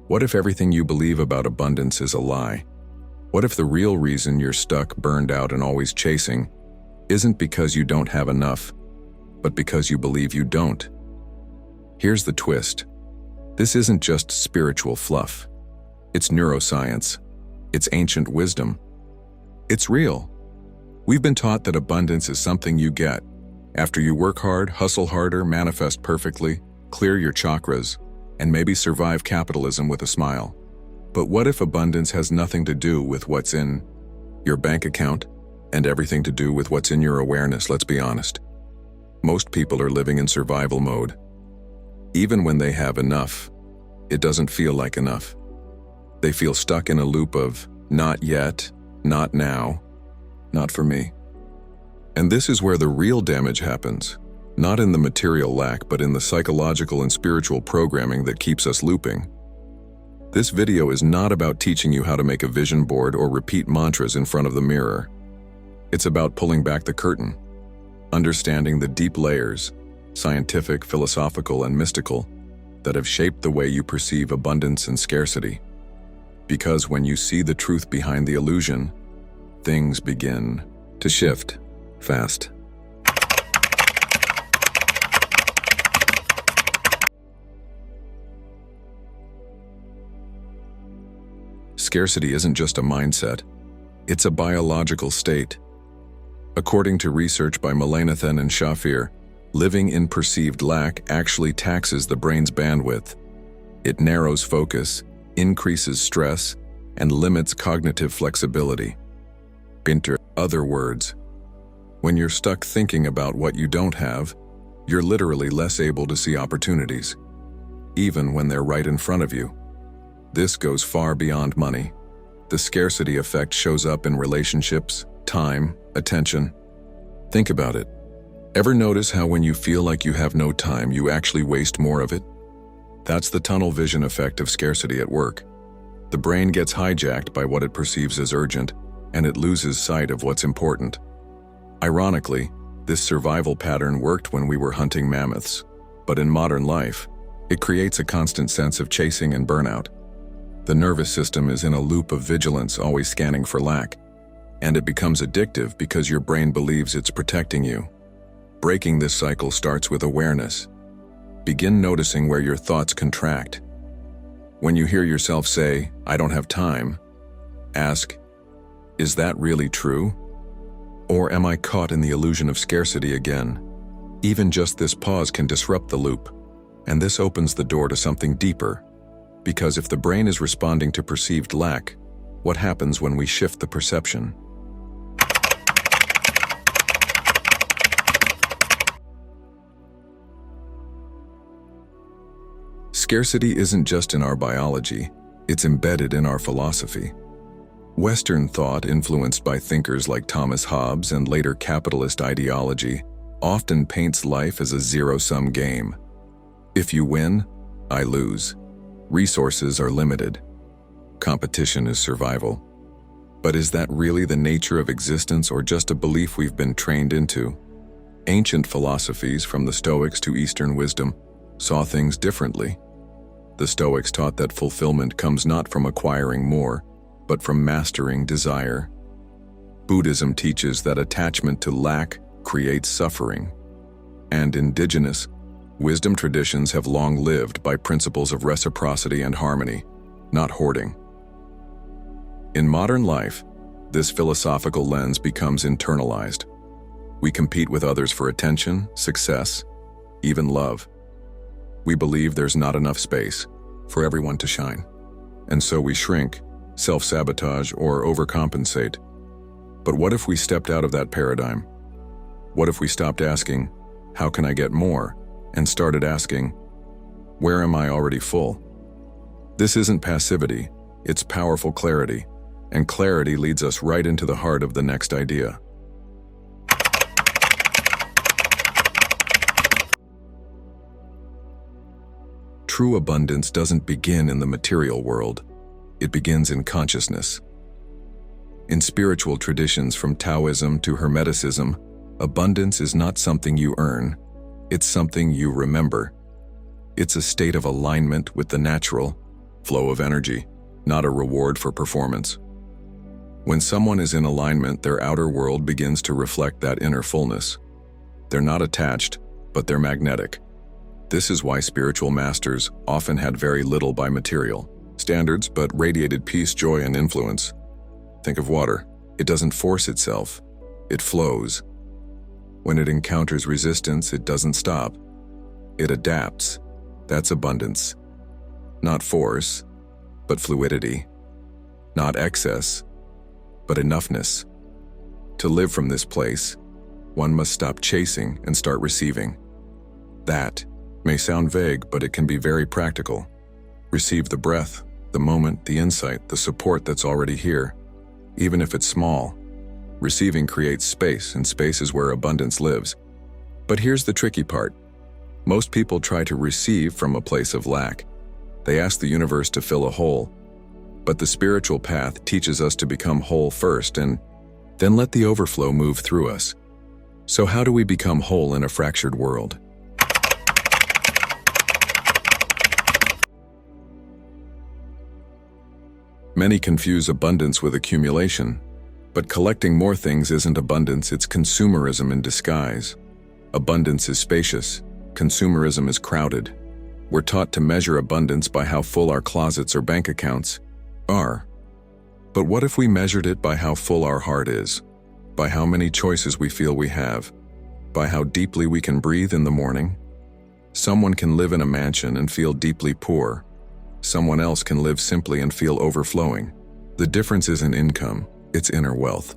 What if everything you believe about abundance is a lie? What if the real reason you're stuck, burned out, and always chasing isn't because you don't have enough, but because you believe you don't? Here's the twist. This isn't just spiritual fluff. It's neuroscience. It's ancient wisdom. It's real. We've been taught that abundance is something you get after you work hard, hustle harder, manifest perfectly, clear your chakras, and maybe survive capitalism with a smile. But what if abundance has nothing to do with what's in your bank account and everything to do with what's in your awareness? Let's be honest. Most people are living in survival mode. Even when they have enough, it doesn't feel like enough. They feel stuck in a loop of not yet, not now, not for me. And this is where the real damage happens, not in the material lack, but in the psychological and spiritual programming that keeps us looping. This video is not about teaching you how to make a vision board or repeat mantras in front of the mirror. It's about pulling back the curtain, understanding the deep layers, scientific, philosophical, and mystical, that have shaped the way you perceive abundance and scarcity. Because when you see the truth behind the illusion, things begin to shift fast. Scarcity isn't just a mindset, it's a biological state. According to research by Mullainathan and Shafir, living in perceived lack actually taxes the brain's bandwidth. It narrows focus, increases stress, and limits cognitive flexibility. In other words, when you're stuck thinking about what you don't have, you're literally less able to see opportunities, even when they're right in front of you. This goes far beyond money. The scarcity effect shows up in relationships, time, attention. Think about it. Ever notice how when you feel like you have no time, you actually waste more of it? That's the tunnel vision effect of scarcity at work. The brain gets hijacked by what it perceives as urgent, and it loses sight of what's important. Ironically, this survival pattern worked when we were hunting mammoths, but in modern life, it creates a constant sense of chasing and burnout. The nervous system is in a loop of vigilance, always scanning for lack, and it becomes addictive because your brain believes it's protecting you. Breaking this cycle starts with awareness. Begin noticing where your thoughts contract. When you hear yourself say, "I don't have time," ask, is that really true? Or am I caught in the illusion of scarcity again? Even just this pause can disrupt the loop, and this opens the door to something deeper. Because if the brain is responding to perceived lack, what happens when we shift the perception? Scarcity isn't just in our biology, it's embedded in our philosophy. Western thought, influenced by thinkers like Thomas Hobbes and later capitalist ideology, often paints life as a zero-sum game. If you win, I lose. Resources are limited. Competition is survival. But is that really the nature of existence, or just a belief we've been trained into? Ancient philosophies, from the Stoics to Eastern wisdom, saw things differently. The Stoics taught that fulfillment comes not from acquiring more, but from mastering desire. Buddhism teaches that attachment to lack creates suffering. And indigenous wisdom traditions have long lived by principles of reciprocity and harmony, not hoarding. In modern life, this philosophical lens becomes internalized. We compete with others for attention, success, even love. We believe there's not enough space for everyone to shine. And so we shrink, self-sabotage, or overcompensate. But what if we stepped out of that paradigm? What if we stopped asking, "How can I get more?" and started asking, "Where am I already full?" This isn't passivity, it's powerful clarity, and clarity leads us right into the heart of the next idea. True abundance doesn't begin in the material world, it begins in consciousness. In spiritual traditions from Taoism to Hermeticism, abundance is not something you earn, it's something you remember. It's a state of alignment with the natural, flow of energy, not a reward for performance. When someone is in alignment, their outer world begins to reflect that inner fullness. They're not attached, but they're magnetic. This is why spiritual masters often had very little by material standards, but radiated peace, joy, and influence. Think of water. It doesn't force itself. It flows. When it encounters resistance, it doesn't stop. It adapts. That's abundance. Not force, but fluidity. Not excess, but enoughness. To live from this place, one must stop chasing and start receiving. That may sound vague, but it can be very practical. Receive the breath, the moment, the insight, the support that's already here, even if it's small. Receiving creates space, and space is where abundance lives. But here's the tricky part. Most people try to receive from a place of lack. They ask the universe to fill a hole. But the spiritual path teaches us to become whole first and then let the overflow move through us. So how do we become whole in a fractured world? Many confuse abundance with accumulation, but collecting more things isn't abundance, it's consumerism in disguise. Abundance is spacious, consumerism is crowded. We're taught to measure abundance by how full our closets or bank accounts are. But what if we measured it by how full our heart is, by how many choices we feel we have, by how deeply we can breathe in the morning? Someone can live in a mansion and feel deeply poor. Someone else can live simply and feel overflowing. The difference isn't income, it's inner wealth.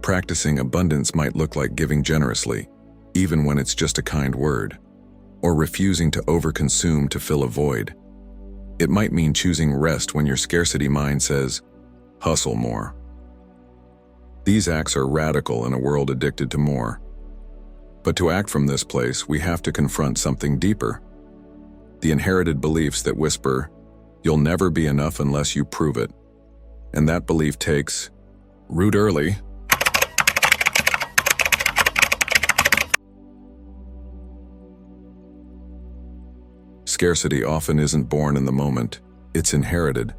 Practicing abundance might look like giving generously, even when it's just a kind word, or refusing to overconsume to fill a void. It might mean choosing rest when your scarcity mind says, hustle more. These acts are radical in a world addicted to more. But to act from this place, we have to confront something deeper. The inherited beliefs that whisper, you'll never be enough unless you prove it. And that belief takes root early. Scarcity often isn't born in the moment, it's inherited.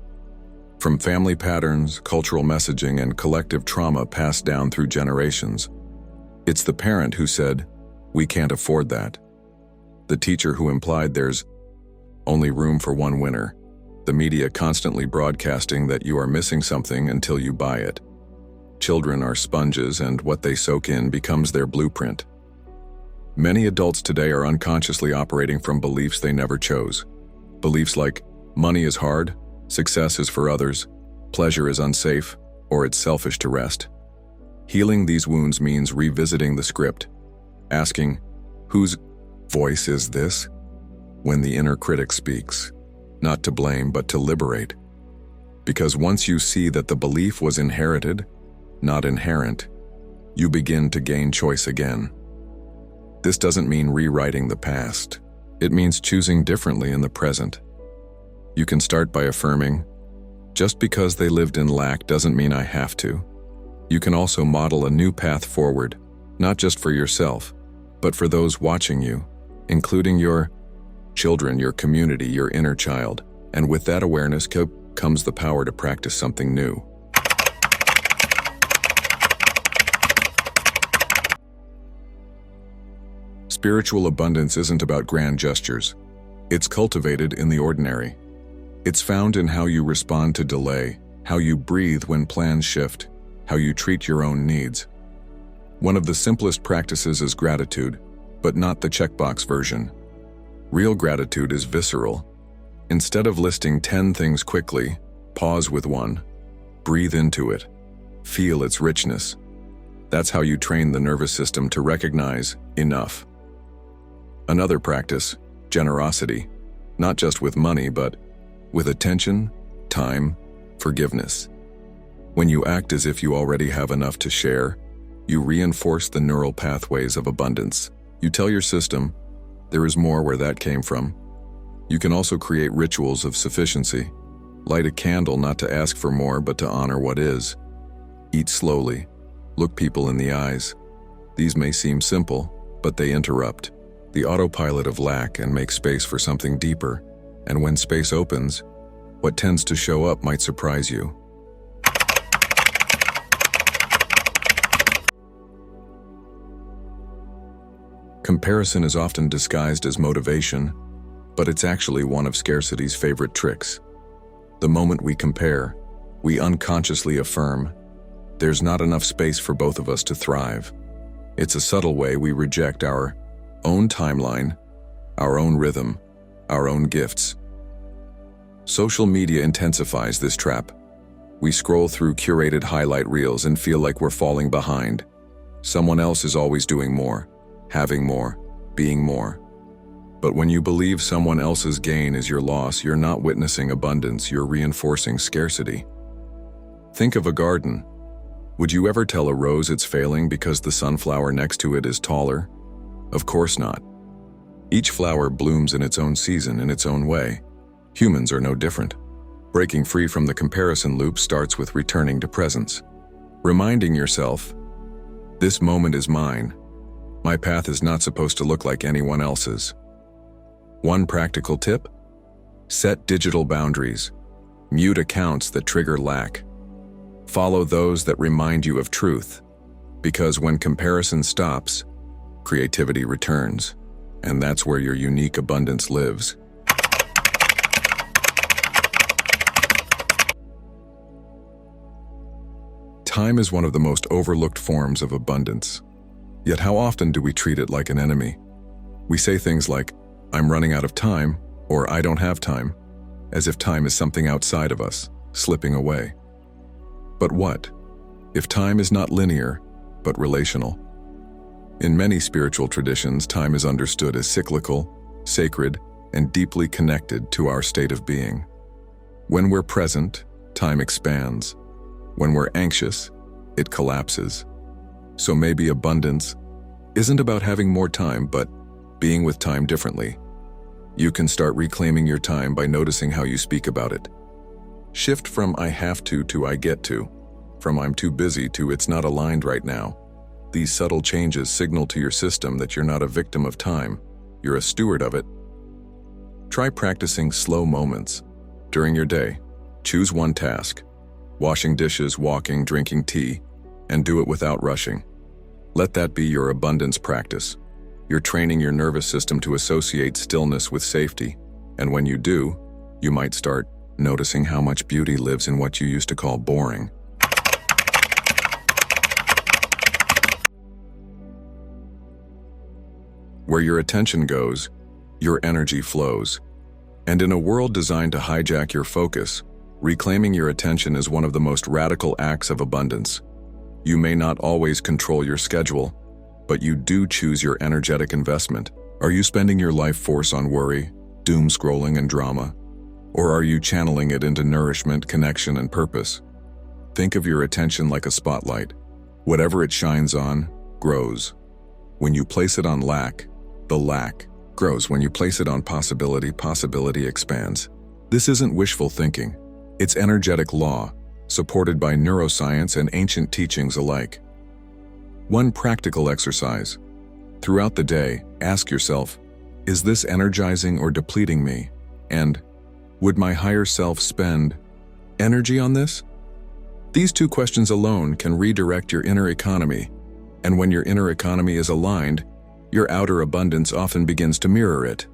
From family patterns, cultural messaging, and collective trauma passed down through generations. It's the parent who said, we can't afford that. The teacher who implied there's only room for one winner. The media constantly broadcasting that you are missing something until you buy it. Children are sponges, and what they soak in becomes their blueprint. Many adults today are unconsciously operating from beliefs they never chose. Beliefs like, money is hard, success is for others, pleasure is unsafe, or it's selfish to rest. Healing these wounds means revisiting the script, asking, whose voice is this? When the inner critic speaks, not to blame but to liberate. Because once you see that the belief was inherited, not inherent, you begin to gain choice again. This doesn't mean rewriting the past. It means choosing differently in the present. You can start by affirming, just because they lived in lack doesn't mean I have to. You can also model a new path forward, not just for yourself, but for those watching you, including your children, your community, your inner child. And with that awareness comes the power to practice something new. Spiritual abundance isn't about grand gestures. It's cultivated in the ordinary. It's found in how you respond to delay, how you breathe when plans shift, how you treat your own needs. One of the simplest practices is gratitude, but not the checkbox version. Real gratitude is visceral. Instead of listing 10 things quickly, pause with one. Breathe into it. Feel its richness. That's how you train the nervous system to recognize enough. Another practice, generosity, not just with money, but with attention, time, forgiveness. When you act as if you already have enough to share, you reinforce the neural pathways of abundance. You tell your system, there is more where that came from. You can also create rituals of sufficiency. Light a candle not to ask for more, but to honor what is. Eat slowly. Look people in the eyes. These may seem simple, but they interrupt the autopilot of lack and make space for something deeper. And when space opens, What tends to show up might surprise you. Comparison is often disguised as motivation, but it's actually one of scarcity's favorite tricks. The moment we compare, we unconsciously affirm, there's not enough space for both of us to thrive. It's a subtle way we reject our own timeline, our own rhythm, our own gifts. Social media intensifies this trap. We scroll through curated highlight reels and feel like we're falling behind. Someone else is always doing more, having more, being more. But when you believe someone else's gain is your loss, you're not witnessing abundance, you're reinforcing scarcity. Think of a garden. Would you ever tell a rose it's failing because the sunflower next to it is taller? Of course not. Each flower blooms in its own season, in its own way. Humans are no different. Breaking free from the comparison loop starts with returning to presence. Reminding yourself, this moment is mine. My path is not supposed to look like anyone else's. One practical tip: set digital boundaries. Mute accounts that trigger lack. Follow those that remind you of truth, because when comparison stops, creativity returns, and that's where your unique abundance lives. Time is one of the most overlooked forms of abundance. Yet how often do we treat it like an enemy? We say things like, I'm running out of time, or I don't have time, as if time is something outside of us, slipping away. But what if time is not linear, but relational? In many spiritual traditions, time is understood as cyclical, sacred, and deeply connected to our state of being. When we're present, time expands. When we're anxious, it collapses. So maybe abundance isn't about having more time, but being with time differently. You can start reclaiming your time by noticing how you speak about it. Shift from I have to I get to, from I'm too busy to it's not aligned right now. These subtle changes signal to your system that you're not a victim of time, you're a steward of it. Try practicing slow moments. During your day, choose one task: washing dishes, walking, drinking tea, and do it without rushing. Let that be your abundance practice. You're training your nervous system to associate stillness with safety, and when you do, you might start noticing how much beauty lives in what you used to call boring. Where your attention goes, your energy flows. And in a world designed to hijack your focus, reclaiming your attention is one of the most radical acts of abundance. You may not always control your schedule, but you do choose your energetic investment. Are you spending your life force on worry, doom scrolling, and drama? Or are you channeling it into nourishment, connection, and purpose? Think of your attention like a spotlight. Whatever it shines on, grows. When you place it on lack, the lack grows. When you place it on possibility, possibility expands. This isn't wishful thinking. It's energetic law, supported by neuroscience and ancient teachings alike. One practical exercise. Throughout the day, ask yourself, is this energizing or depleting me? And would my higher self spend energy on this? These two questions alone can redirect your inner economy. And when your inner economy is aligned, your outer abundance often begins to mirror it.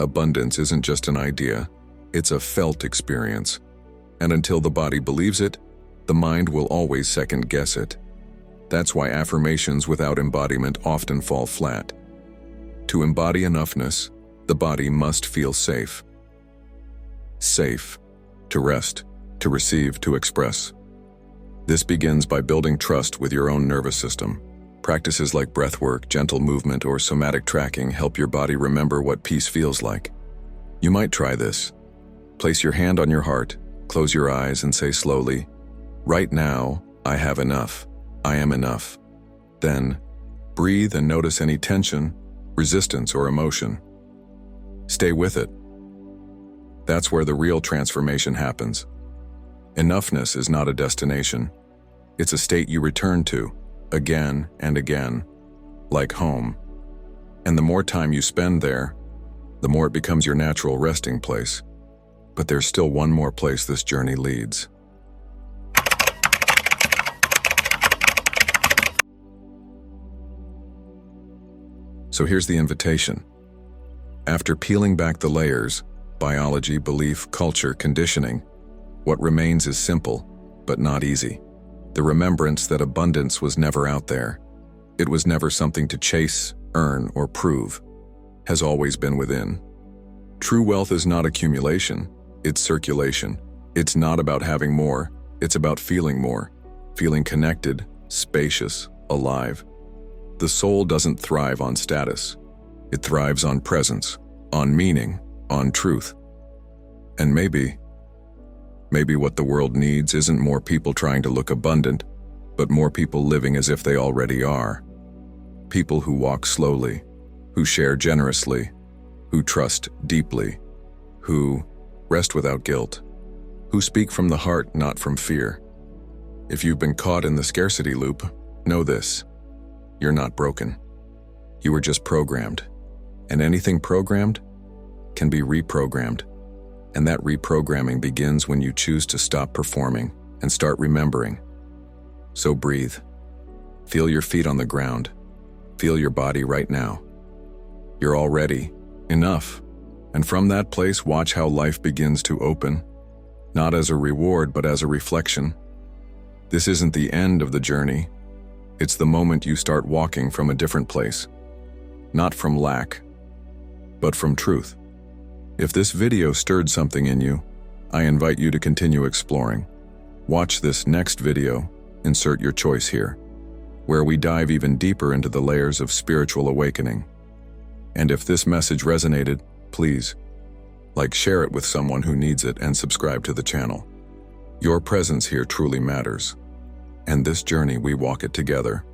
Abundance isn't just an idea, it's a felt experience. And until the body believes it, the mind will always second-guess it. That's why affirmations without embodiment often fall flat. To embody enoughness, the body must feel safe. Safe to rest, to receive, to express. This begins by building trust with your own nervous system. Practices like breathwork, gentle movement, or somatic tracking help your body remember what peace feels like. You might try this. Place your hand on your heart, close your eyes, and say slowly, right now, I have enough. I am enough. Then, breathe and notice any tension, resistance, or emotion. Stay with it. That's where the real transformation happens. Enoughness is not a destination. It's a state you return to, again and again, like home. And the more time you spend there, the more it becomes your natural resting place. But there's still one more place this journey leads. So here's the invitation. After peeling back the layers, biology, belief, culture, conditioning, what remains is simple, but not easy. The remembrance that abundance was never out there. It was never something to chase, earn, or prove. Has always been within. True wealth is not accumulation, it's circulation. It's not about having more, it's about feeling more. Feeling connected, spacious, alive. The soul doesn't thrive on status. It thrives on presence, on meaning, on truth. And maybe what the world needs isn't more people trying to look abundant, but more people living as if they already are. People who walk slowly, who share generously, who trust deeply, who rest without guilt, who speak from the heart, not from fear. If you've been caught in the scarcity loop, know this: you're not broken. You were just programmed. And anything programmed can be reprogrammed. And that reprogramming begins when you choose to stop performing and start remembering. So breathe. Feel your feet on the ground. Feel your body right now. You're already enough. And from that place, watch how life begins to open, not as a reward, but as a reflection. This isn't the end of the journey. It's the moment you start walking from a different place. Not from lack, but from truth. If this video stirred something in you, I invite you to continue exploring. Watch this next video, insert your choice here, where we dive even deeper into the layers of spiritual awakening. And if this message resonated, please, share it with someone who needs it and subscribe to the channel. Your presence here truly matters. And this journey, we walk it together.